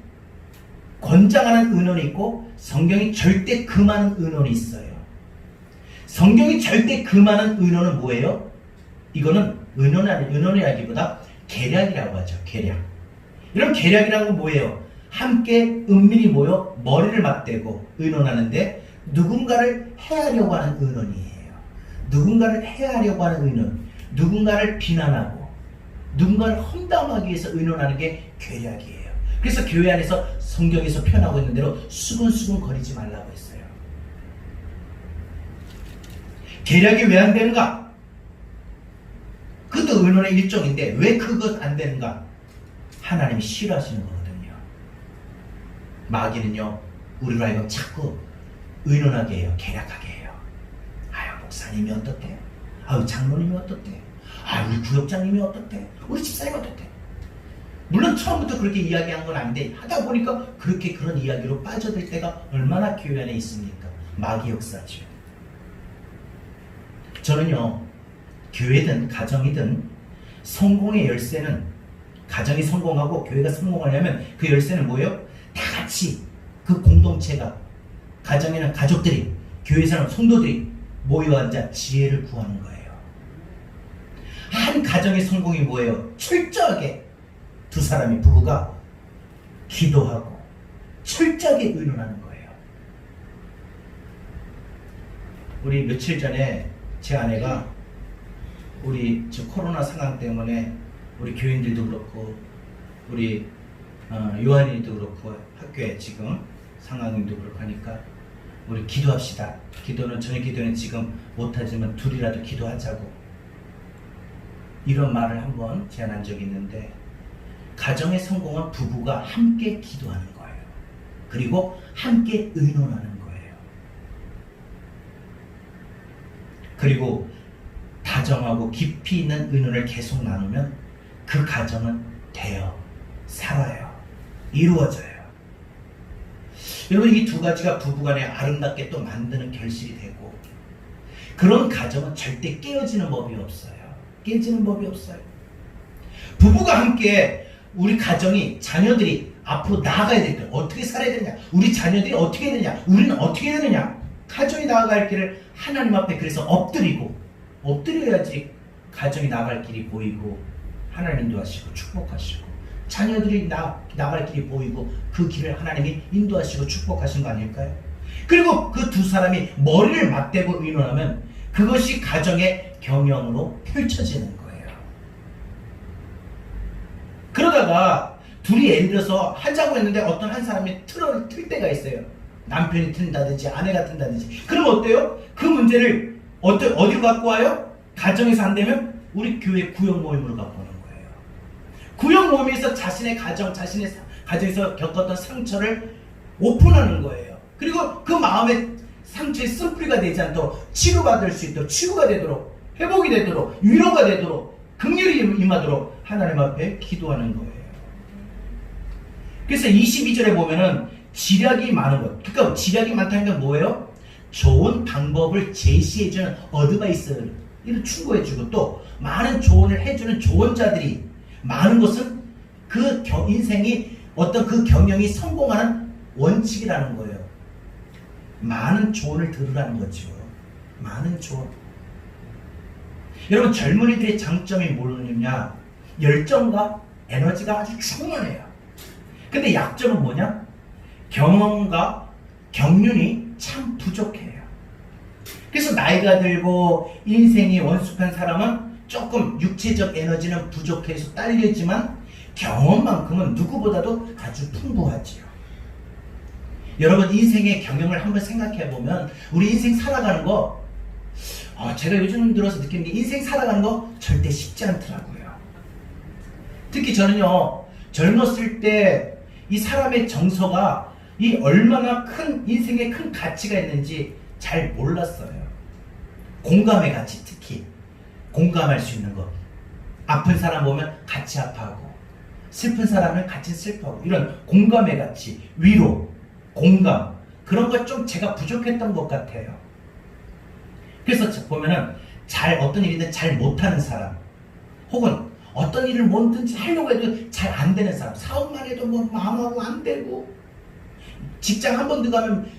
권장하는 의논이 있고 성경이 절대 금하는 의논이 있어요. 성경이 절대 금하는 의논은 뭐예요? 이거는 의논이라기보다 계략이라고 하죠. 계략. 이런 계략이라는 건 뭐예요? 함께 은밀히 모여 머리를 맞대고 의논하는데 누군가를 해하려고 하는 의논이에요. 누군가를 해하려고 하는 의논, 누군가를 비난하고 누군가를 험담하기 위해서 의논하는 게 계략이에요. 그래서 교회 안에서 성경에서 표현하고 있는 대로 수근수근 거리지 말라고 했어요. 계략이 왜 안 되는가? 그것도 의논의 일종인데 왜 그것 안 되는가? 하나님이 싫어하시는 거거든요. 마귀는요, 우리로 하여금 자꾸 의논하게 해요. 계략하게 해요. 아유, 목사님이 어떻대? 아유, 장로님이 어떻대? 아, 우리 구역장님이 어떻대? 우리 집사님이 어떻대? 물론 처음부터 그렇게 이야기한 건 아닌데 하다 보니까 그렇게 그런 이야기로 빠져들 때가 얼마나 교회 안에 있습니까? 마귀 역사죠. 저는요, 교회든 가정이든 성공의 열쇠는, 가정이 성공하고 교회가 성공하려면 그 열쇠는 뭐예요? 다 같이 그 공동체가, 가정에는 가족들이, 교회에서는 성도들이 모여 앉아 지혜를 구하는 거예요. 한 가정의 성공이 뭐예요? 철저하게 두 사람이, 부부가 기도하고 철저하게 의논하는 거예요. 우리 며칠 전에 제 아내가 우리 코로나 상황 때문에 우리 교인들도 그렇고 우리 요한이도 그렇고 학교에 지금 상황도 그렇고 하니까 우리 기도합시다. 저녁 기도는 지금 못하지만 둘이라도 기도하자고, 이런 말을 한번 제안한 적이 있는데, 가정의 성공은 부부가 함께 기도하는 거예요. 그리고 함께 의논하는 거예요. 그리고 다정하고 깊이 있는 의논을 계속 나누면 그 가정은 돼요. 살아요. 이루어져요. 여러분, 이 두 가지가 부부간에 아름답게 또 만드는 결실이 되고, 그런 가정은 절대 깨어지는 법이 없어요. 깨지는 법이 없어요. 부부가 함께 우리 가정이, 자녀들이 앞으로 나아가야 될 때 어떻게 살아야 되느냐, 우리 자녀들이 어떻게 되느냐, 우리는 어떻게 해야 되느냐, 가정이 나아갈 길을 하나님 앞에 그래서 엎드려야지 가정이 나아갈 길이 보이고 하나님 인도하시고 축복하시고, 자녀들이 나갈 길이 보이고 그 길을 하나님이 인도하시고 축복하신 거 아닐까요? 그리고 그 두 사람이 머리를 맞대고 의논하면 그것이 가정의 경영으로 펼쳐지는 거예요. 그러다가 둘이 예를 들어서 하자고 했는데 어떤 한 사람이 틀 때가 있어요. 남편이 튼다든지 아내가 튼다든지. 그럼 어때요? 그 문제를 어디로 갖고 와요? 가정에서 안 되면 우리 교회 구역 모임으로 갖고 오는 거예요. 구역 모임에서 자신의 가정에서 겪었던 상처를 오픈하는 거예요. 그리고 그 마음의 상처의 쓴뿌리가 되지 않도록 치료받을 수 있도록, 치유가 되도록, 회복이 되도록, 위로가 되도록, 긍휼이 임하도록 하나님 앞에 기도하는 거예요. 그래서 22절에 보면은 지략이 많은 것. 그러니까 지략이 많다는 건 뭐예요? 좋은 방법을 제시해주는 어드바이스를 충고해주고, 또 많은 조언을 해주는 조언자들이 많은 것은 그 인생이 어떤 그 경영이 성공하는 원칙이라는 거예요. 많은 조언을 들으라는 거죠. 많은 조언. 여러분, 젊은이들의 장점이 뭐냐? 열정과 에너지가 아주 충만해요. 근데 약점은 뭐냐? 경험과 경륜이 참 부족해요. 그래서 나이가 들고 인생이 원숙한 사람은 조금 육체적 에너지는 부족해서 딸리지만 경험만큼은 누구보다도 아주 풍부하지요. 여러분 인생의 경영을 한번 생각해 보면 우리 인생 살아가는 거 제가 요즘 들어서 느끼는 게 인생 살아가는 거 절대 쉽지 않더라고요. 특히 저는요 젊었을 때 이 사람의 정서가 이 얼마나 큰 인생에 큰 가치가 있는지 잘 몰랐어요. 공감의 가치, 특히 공감할 수 있는 것. 아픈 사람 보면 같이 아파하고 슬픈 사람은 같이 슬퍼하고 이런 공감의 가치, 위로, 공감 그런 것 좀 제가 부족했던 것 같아요. 그래서 보면은 어떤 일이든 잘 못하는 사람 혹은 어떤 일을 뭐든지 하려고 해도 잘 안 되는 사람, 사업만 해도 뭐 마음하고 안 되고 직장 한 번 들어가면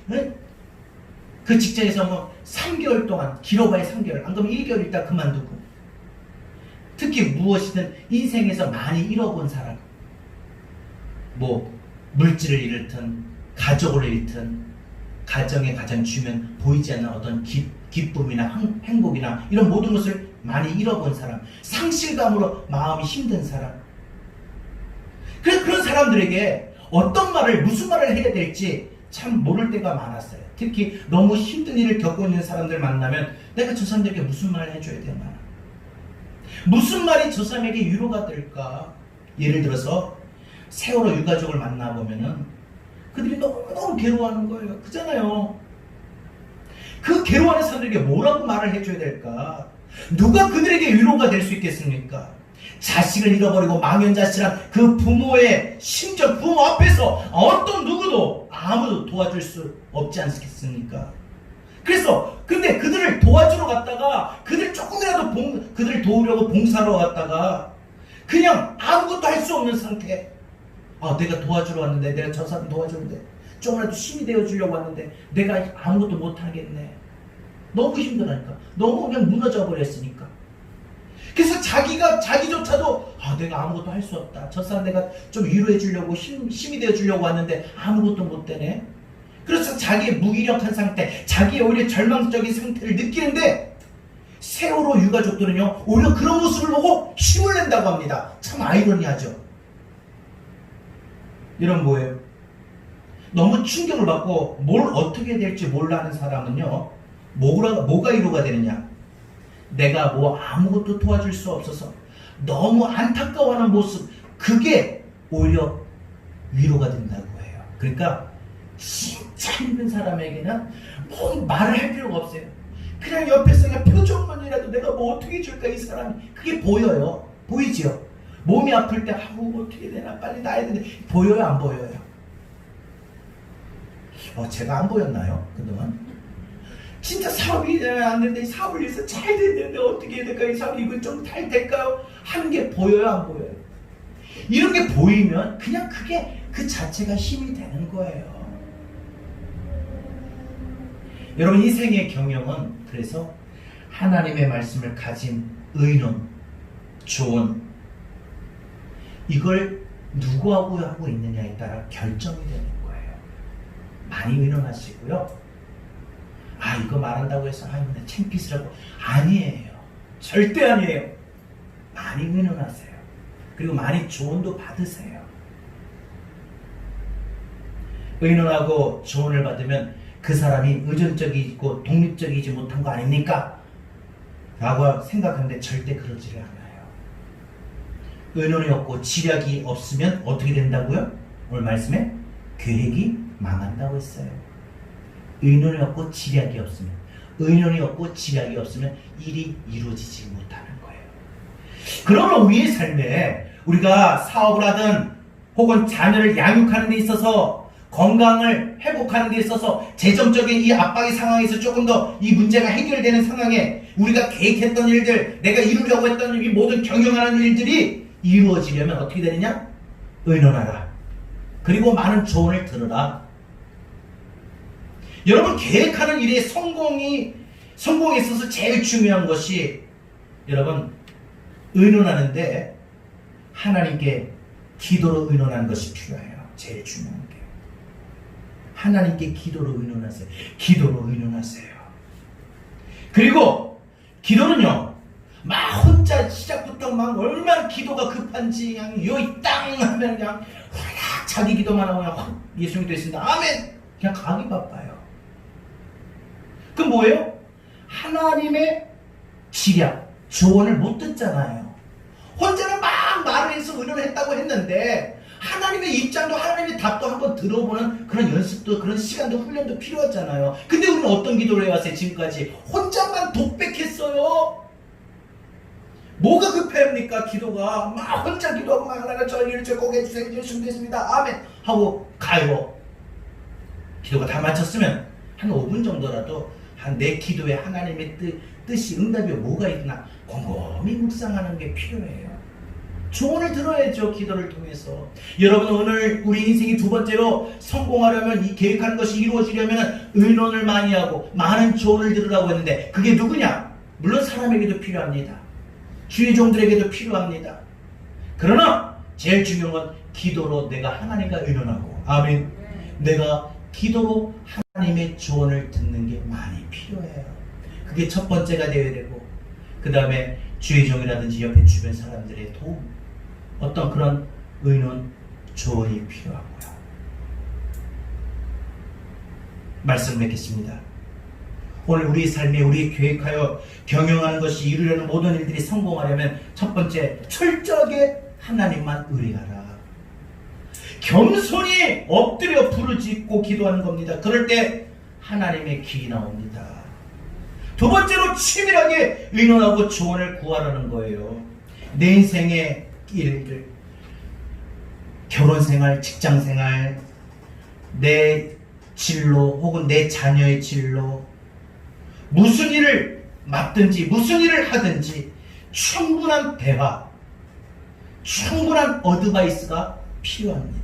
그 직장에서 뭐 3개월 동안 길어봐야 3개월 안 그러면 1개월 있다 그만두고 특히 무엇이든 인생에서 많이 잃어본 사람 뭐 물질을 잃든 가족을 잃든 가정에 가장 주면 보이지 않는 어떤 기쁨이나 행복이나 이런 모든 것을 많이 잃어본 사람, 상실감으로 마음이 힘든 사람. 그래서 그런 사람들에게 어떤 말을 무슨 말을 해야 될지 참 모를 때가 많았어요. 특히 너무 힘든 일을 겪고 있는 사람들 만나면 내가 저 사람들에게 무슨 말을 해줘야 되나, 무슨 말이 저 사람에게 위로가 될까. 예를 들어서 세월호 유가족을 만나보면은 그들이 너무 괴로워하는 거예요. 그잖아요. 그 괴로워하는 사람들에게 뭐라고 말을 해줘야 될까? 누가 그들에게 위로가 될 수 있겠습니까? 자식을 잃어버리고 망연자실한 그 부모의 심정, 부모 앞에서 어떤 누구도 아무도 도와줄 수 없지 않겠습니까? 그래서 근데 그들을 도와주러 갔다가 그들 조금이라도 그들을 도우려고 봉사하러 갔다가 그냥 아무것도 할 수 없는 상태. 내가 도와주러 왔는데, 내가 저 사람 도와주는데 조금이라도 힘이 되어주려고 왔는데 내가 아무것도 못하겠네. 너무 힘들으니까. 너무 그냥 무너져 버렸으니까. 그래서 자기조차도 내가 아무것도 할 수 없다. 저 사람 내가 좀 위로해 주려고 힘이 되어 주려고 왔는데 아무것도 못 되네. 그래서 자기의 무기력한 상태, 자기의 오히려 절망적인 상태를 느끼는데 세월호 유가족들은요 오히려 그런 모습을 보고 힘을 낸다고 합니다. 참 아이러니하죠. 이런 뭐예요? 너무 충격을 받고 뭘 어떻게 될지 몰라 하는 사람은요 뭐가 위로가 되느냐? 내가 뭐 아무것도 도와줄 수 없어서 너무 안타까워하는 모습, 그게 오히려 위로가 된다고 해요. 그러니까 진짜 힘든 사람에게는 뭐 말을 할 필요가 없어요. 그냥 옆에서 그냥 표정만이라도 내가 뭐 어떻게 해줄까 이 사람이, 그게 보여요. 보이죠? 몸이 아플 때 어떻게 되나 빨리 나야 되는데 보여요 안 보여요? 제가 안 보였나요 그동안? 진짜 사업이 안 되는데 사업을 위해서 잘 되는데 어떻게 해야 될까, 이 사업 이거 좀 잘 될까요? 하는 게 보여요 안 보여요? 이런 게 보이면 그냥 그게 그 자체가 힘이 되는 거예요. 여러분 인생의 경영은 그래서 하나님의 말씀을 가진 의논, 조언, 이걸 누구하고 하고 있느냐에 따라 결정이 되는 거예요. 많이 의논하시고요. 이거 말한다고 해서 이거 창피스라고 아니에요. 절대 아니에요. 많이 의논하세요. 그리고 많이 조언도 받으세요. 의논하고 조언을 받으면 그 사람이 의존적이고 독립적이지 못한 거 아닙니까? 라고 생각하는데 절대 그러지를 않아요. 의논이 없고 지략이 없으면 어떻게 된다고요? 오늘 말씀에 계획이 망한다고 했어요. 의논이 없고 지략이 없으면, 의논이 없고 지략이 없으면 일이 이루어지지 못하는 거예요. 그러면 우리의 삶에 우리가 사업을 하든 혹은 자녀를 양육하는 데 있어서 건강을 회복하는 데 있어서 재정적인 이 압박의 상황에서 조금 더 이 문제가 해결되는 상황에 우리가 계획했던 일들, 내가 이루려고 했던 이 모든 경영하는 일들이 이루어지려면 어떻게 되느냐? 의논하라. 그리고 많은 조언을 들으라. 여러분 계획하는 일의 성공에 있어서 제일 중요한 것이 여러분 의논하는데 하나님께 기도로 의논하는 것이 필요해요. 제일 중요한 게 하나님께 기도로 의논하세요. 기도로 의논하세요. 그리고 기도는요 막 혼자 시작부터 막 얼마나 기도가 급한지 그냥 요이 땅 하면 그냥 확 자기 기도만 하고 그냥 확 예수님이 됐습니다. 아멘! 그냥 가기 바빠요. 그럼 뭐예요? 하나님의 지략, 조언을 못 듣잖아요. 혼자는 막 말을 해서 의논을 했다고 했는데 하나님의 입장도 하나님의 답도 한번 들어보는 그런 연습도 그런 시간도 훈련도 필요하잖아요. 근데 우리는 어떤 기도를 해왔어요? 지금까지 혼자만 독백했어요. 뭐가 급합니까? 기도가 막 혼자 기도하고 막 하나님 저 일을 꼭 해주세요. 예수님 됐습니다. 아멘 하고 가요. 기도가 다 마쳤으면 한 5분 정도라도 내 기도에 하나님의 뜻이 응답이 뭐가 있나 곰곰이 묵상하는 게 필요해요. 조언을 들어야죠. 기도를 통해서. 여러분 오늘 우리 인생이 두 번째로 성공하려면 이 계획하는 것이 이루어지려면 의논을 많이 하고 많은 조언을 들으라고 했는데 그게 누구냐? 물론 사람에게도 필요합니다. 주의 종들에게도 필요합니다. 그러나 제일 중요한 건 기도로 내가 하나님과 의논하고 아멘. 내가 기도로 하나님의 조언을 듣는 게 많이 필요해요. 그게 첫 번째가 되어야 되고 그 다음에 주의 종이라든지 옆에 주변 사람들의 도움 어떤 그런 의논 조언이 필요하고요. 말씀 맺겠습니다. 오늘 우리의 삶에 우리의 계획하여 경영하는 것이 이루려는 모든 일들이 성공하려면 첫 번째 철저하게 하나님만 의뢰하라. 겸손히 엎드려 부르짖고 기도하는 겁니다. 그럴 때 하나님의 길이 나옵니다. 두 번째로 치밀하게 의논하고 조언을 구하라는 거예요. 내 인생의 일들, 결혼생활, 직장생활, 내 진로 혹은 내 자녀의 진로 무슨 일을 맡든지 무슨 일을 하든지 충분한 대화, 충분한 어드바이스가 필요합니다.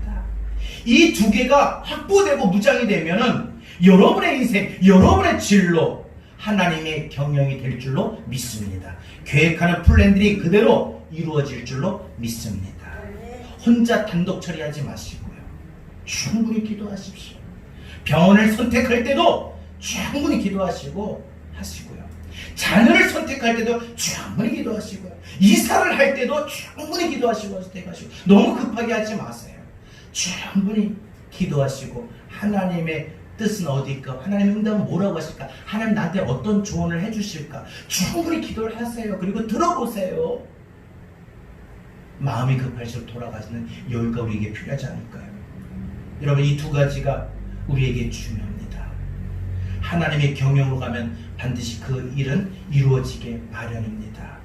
이 두 개가 확보되고 무장이 되면은 여러분의 인생, 여러분의 진로 하나님의 경영이 될 줄로 믿습니다. 계획하는 플랜들이 그대로 이루어질 줄로 믿습니다. 혼자 단독 처리하지 마시고요. 충분히 기도하십시오. 병원을 선택할 때도 충분히 기도하시고 하시고요. 자녀를 선택할 때도 충분히 기도하시고요. 이사를 할 때도 충분히 기도하시고 선택하시고 너무 급하게 하지 마세요. 충분히 기도하시고 하나님의 뜻은 어디일까? 하나님의 응답은 뭐라고 하실까? 하나님 나한테 어떤 조언을 해주실까? 충분히 기도를 하세요. 그리고 들어보세요. 마음이 급할수록 돌아가시는 여유가 우리에게 필요하지 않을까요? 여러분 이 두 가지가 우리에게 중요합니다. 하나님의 경영으로 가면 반드시 그 일은 이루어지게 마련입니다.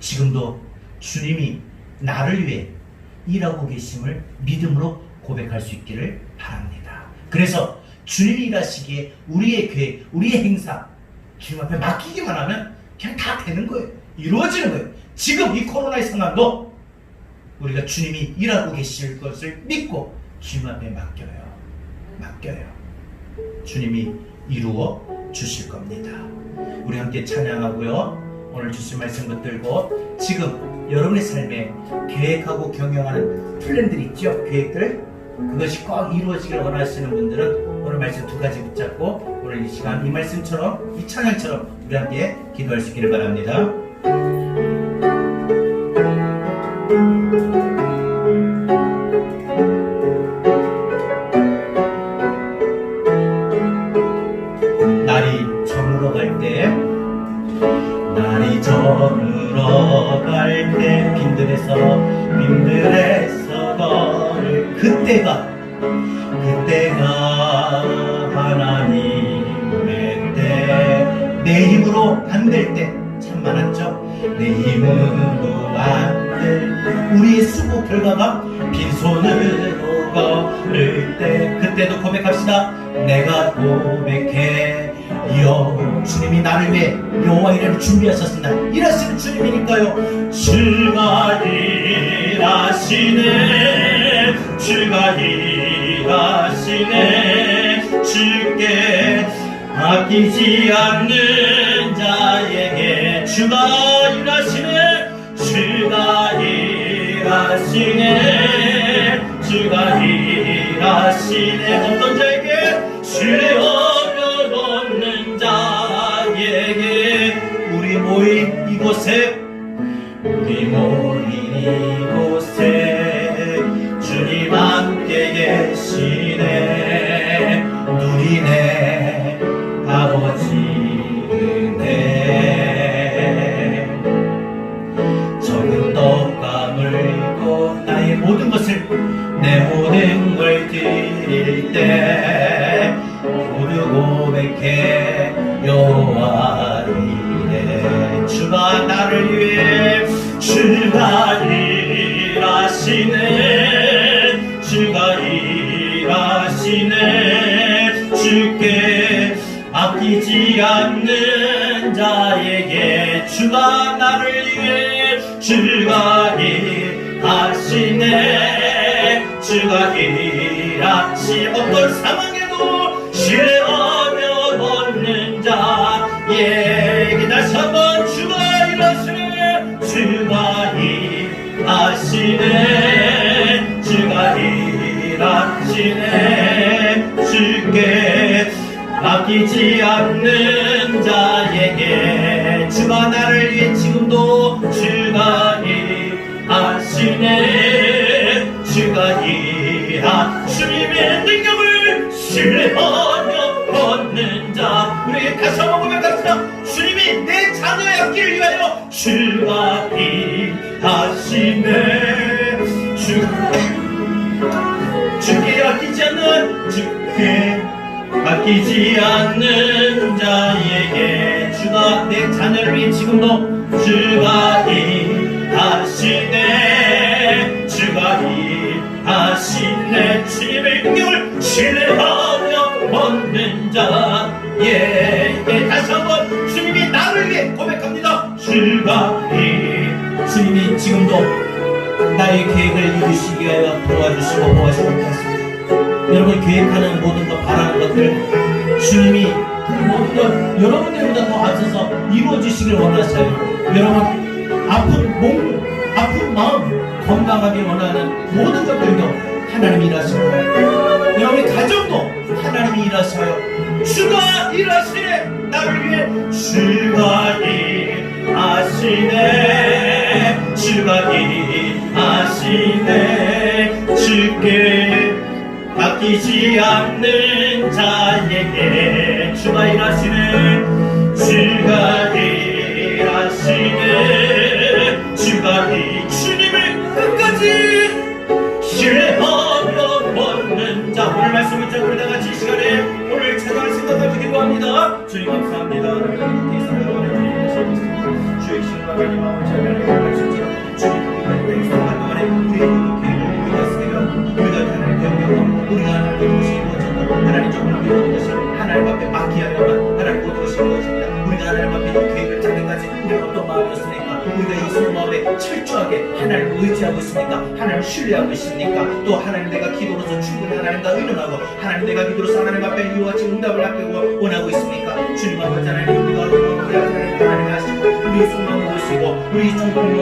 지금도 주님이 나를 위해 일하고 계심을 믿음으로 고백할 수 있기를 바랍니다. 그래서 주님이 일하시기에 우리의 계획, 우리의 행사 주님 앞에 맡기기만 하면 그냥 다 되는 거예요. 이루어지는 거예요. 지금 이 코로나의 상황도 우리가 주님이 일하고 계실 것을 믿고 주님 앞에 맡겨요. 주님이 이루어 주실 겁니다. 우리 함께 찬양하고요. 오늘 주신 말씀 붙들고 지금 여러분의 삶에 계획하고 경영하는 플랜들 있죠? 계획들 그것이 꼭 이루어지길 원하시는 분들은 오늘 말씀 두 가지 붙잡고 오늘 이 시간 이 말씀처럼 이 찬양처럼 우리 함께 기도할 수 있기를 바랍니다. 날이 저물어 갈 때 빈들에서 걸을 그때가 하나님의 때 내 힘으로 안 될 때 참 많았죠. 내 힘으로 안 될 우리의 수고 결과가 빈손으로 걸을 때 그때도 고백합시다. 내가 고백해 주님이 나를 위해 여호와 이름을 준비하셨습니다. 일하시는 주님이니까요. 주가 일하시네 주가 일하시네 주께 아끼지 않는 자에게 주가 일하시네 주가 일하시네 주가 일하시네 어떤 자에게 주의 자에게 우리 모인 이곳에 고백해 여호와 이래 주가 나를 위해 주가 일하시네 주가 일하시네 주께 아끼지 않는 자에게 주가 나를 위해 주가 일하시네 주가 일하시 어떤 상황에도 신뢰하며 얻는 자에게 다시 한번 주가 일하시네 주가 일하시네 주가 일하시네 주께 아끼지 않는 자에게 주가 나를 위해 지금도 주가 일하시네 주가 주님의 능력을 신뢰하며 얻는 자 우리 다시 한번 고백합시다. 주님이 내 자녀의 앞길을 위하여 주가 일하시네 주께 아끼지 않는 주께 아끼지 않는 자에게 주가 내 자녀를 위해 지금도 주가 일하시네 주가 일하시네 주님의 능력을 신뢰하며 얻는 자에게 다시 한번 주님이 나를 위해 고백합니다. 주가 주님이 지금도 나의 계획을 이루시기 위하여 도와주시고 보호하시고 있습니다. 여러분 계획하는 모든 것 바라는 것들 주님이 모든 것 여러분들보다 더 앞서서 이루어지시길 원하셔요. 여러분 아픈 마음 건강하게 원하는 모든 것들도 하나님이 일하시고 여러분의 가정도 하나님이 일하셔요. 주가 일하시네 나를 위해 주가 일하시네 주가 일하시네 주께 아끼지 않는 자에게 주가 일하시네 주가 일하시네 주가 주님을 끝까지 신뢰하며 얻는 자 오늘 말씀 붙잡고 우리 다같이 이 시간에 오늘 찬양을 생각하며 기도합니다. 주님 감사합니다. 하나님 사랑하는 주님 주의 신과 하나님 마음을 잘 알고 진짜 주님 우리가 생활 동안에 우리의 계획을 우리가 세며 우리가 하나님 경영하고 우리가 하나님께 무엇이 이루어졌고 하나님 정말 모든 것을 하나님 앞에 맡기하여만 하나님 모든 것이 이루어집니다. 우리가 하나님 앞에 이 계획을 짜기까지 우리가 어떤 마음이었습니까? 우리가 이 속마음에 철저하게 하나님을 의지하고 있습니까? 하나님을 신뢰하고 있습니까? 또 하나님 내가 기도로서 충분히 하나님과 의논하고 하나님 내가 기도로서 하나님 앞에 이와 같이 응답을 받고 원하고 있습니까? 주님 아버지 하나님 우리가 하나님 하시고 우리 속마음을 보시고 우리 중심을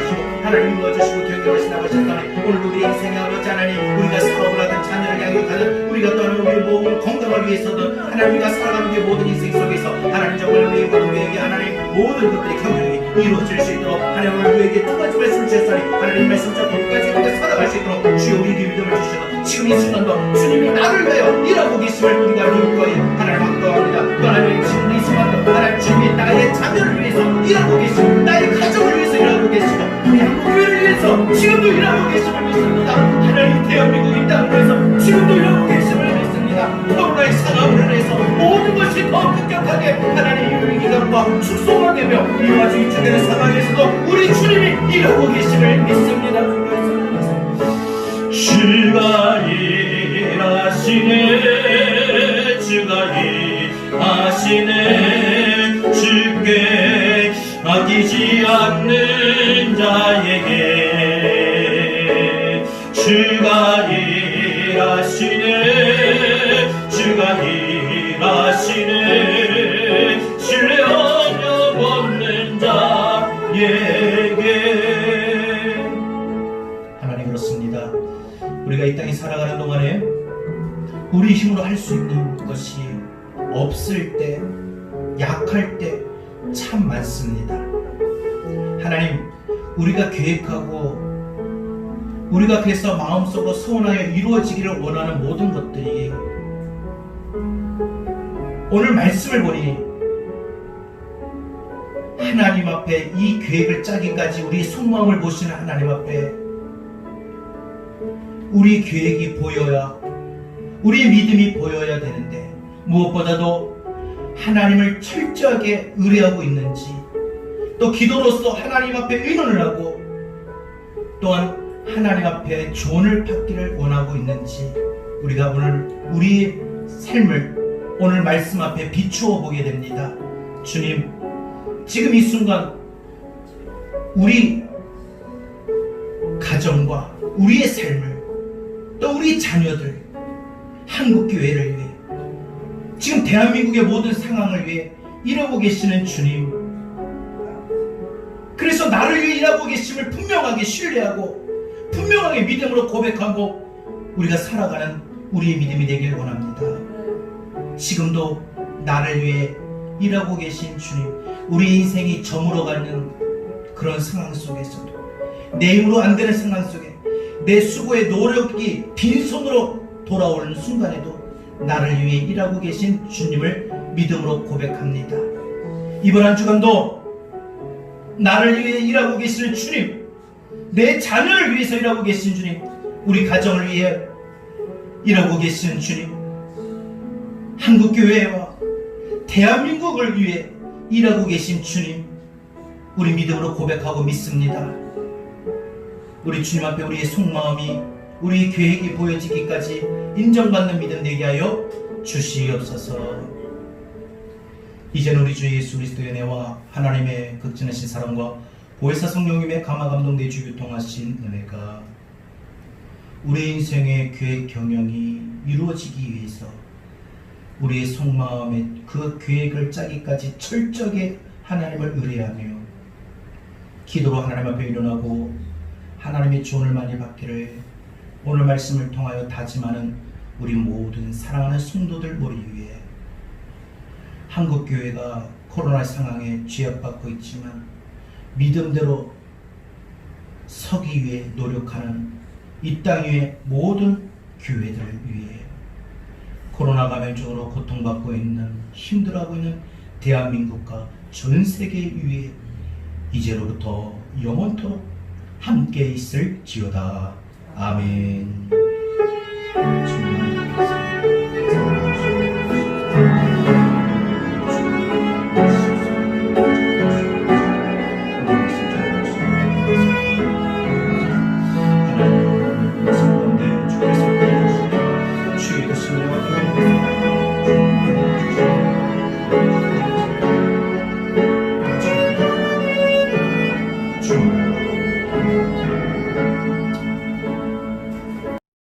주시고 하나님 이루어주시고 경영하신다고 하셨다니 오늘 우리 인생에 아버지 하나님 우리가 사업을 하든 자녀를 양육하든 우리가 또한 우리의 몸을 건강을 위해서든 하나님 우리가 살아가는 게 모든 인생 속에서 하나님 정말 우리에게 하나님 모든 것들이 경영이 이루어질 수 있도록 하나님 오늘 우리에게 두 가지 말씀을 주셨으니 하나님 말씀 잡고 끝까지 우리가 살아갈 수 있도록 주여 우리에게 믿음을 주셔서 지금 이 순간도 주님이 나를 위하여 일하고 계심을 우리가 기뻐하여 하나님 감사합니다. 또 하나님 지금 이 순간도 하나님 주님이 나의 자녀를 위해서 일하고 계시고 나의 가정을 위해서 일하고 계시고 우리 한국교회를 위해서 지금도 일하고 계심을 믿습니다. 하나님 대한민국 이 땅을 위해서 지금도 일하고 계심을 믿습니다. 코로나의 산업을 위해서 모든 것이 더 급격하게 하나님 이루는 기간과 축소가 되며 이와 같이 위축되는 상황에서도 우리 주님이 일하고 계심을 믿습니다. 주가 일하시네 주가 일하시네 주께 아끼지 않는 자에게 주가 일하시네 주가 일하시네 신뢰하며 얻는 자에게 하나님 그렇습니다. 우리가 이 땅에 살아가는 동안에 우리 힘으로 할 수 있는 것이 없을 때 약할 때 참 많습니다. 하나님 우리가 계획하고 우리가 그래서 마음속으로 소원하여 이루어지기를 원하는 모든 것들이 오늘 말씀을 보니 하나님 앞에 이 계획을 짜기까지 우리의 속마음을 보시는 하나님 앞에 우리 계획이 보여야 우리의 믿음이 보여야 되는데 무엇보다도 하나님을 철저하게 의뢰하고 있는지, 또 기도로서 하나님 앞에 의논을 하고 또한 하나님 앞에 조언을 받기를 원하고 있는지 우리가 오늘 우리의 삶을 오늘 말씀 앞에 비추어 보게 됩니다. 주님, 지금 이 순간 우리 가정과 우리의 삶을, 또 우리 자녀들, 한국교회를 위해, 지금 대한민국의 모든 상황을 위해 일하고 계시는 주님, 그래서 나를 위해 일하고 계심을 분명하게 신뢰하고 분명하게 믿음으로 고백하고 우리가 살아가는 우리의 믿음이 되길 원합니다. 지금도 나를 위해 일하고 계신 주님, 우리 인생이 저물어가는 그런 상황 속에서도, 내 힘으로 안 되는 상황 속에 내 수고의 노력이 빈손으로 돌아오는 순간에도 나를 위해 일하고 계신 주님을 믿음으로 고백합니다. 이번 한 주간도 나를 위해 일하고 계시는 주님, 내 자녀를 위해서 일하고 계신 주님, 우리 가정을 위해 일하고 계시는 주님, 한국교회와 대한민국을 위해 일하고 계신 주님, 우리 믿음으로 고백하고 믿습니다. 우리 주님 앞에 우리의 속마음이, 우리의 계획이 보여지기까지 인정받는 믿음 되게 하여 주시옵소서. 이제는 우리 주 예수 그리스도의 은혜와 하나님의 극진하신 사랑과 보혜사 성령님의 감화 감동 내주 유통하신 은혜가 우리 인생의 계획 경영이 이루어지기 위해서 우리의 속마음에 그 계획을 짜기까지 철저하게 하나님을 의뢰하며 기도로 하나님 앞에 일어나고 하나님의 조언을 많이 받기를 오늘 말씀을 통하여 다짐하는 우리 모든 사랑하는 성도들 머리 위에, 한국교회가 코로나 상황에 쥐약받고 있지만 믿음대로 서기 위해 노력하는 이 땅 위의 모든 교회들을 위해, 코로나 감염증으로 고통받고 있는, 힘들어하고 있는 대한민국과 전 세계 위에 이제로부터 영원토록 함께 있을지어다. 아멘.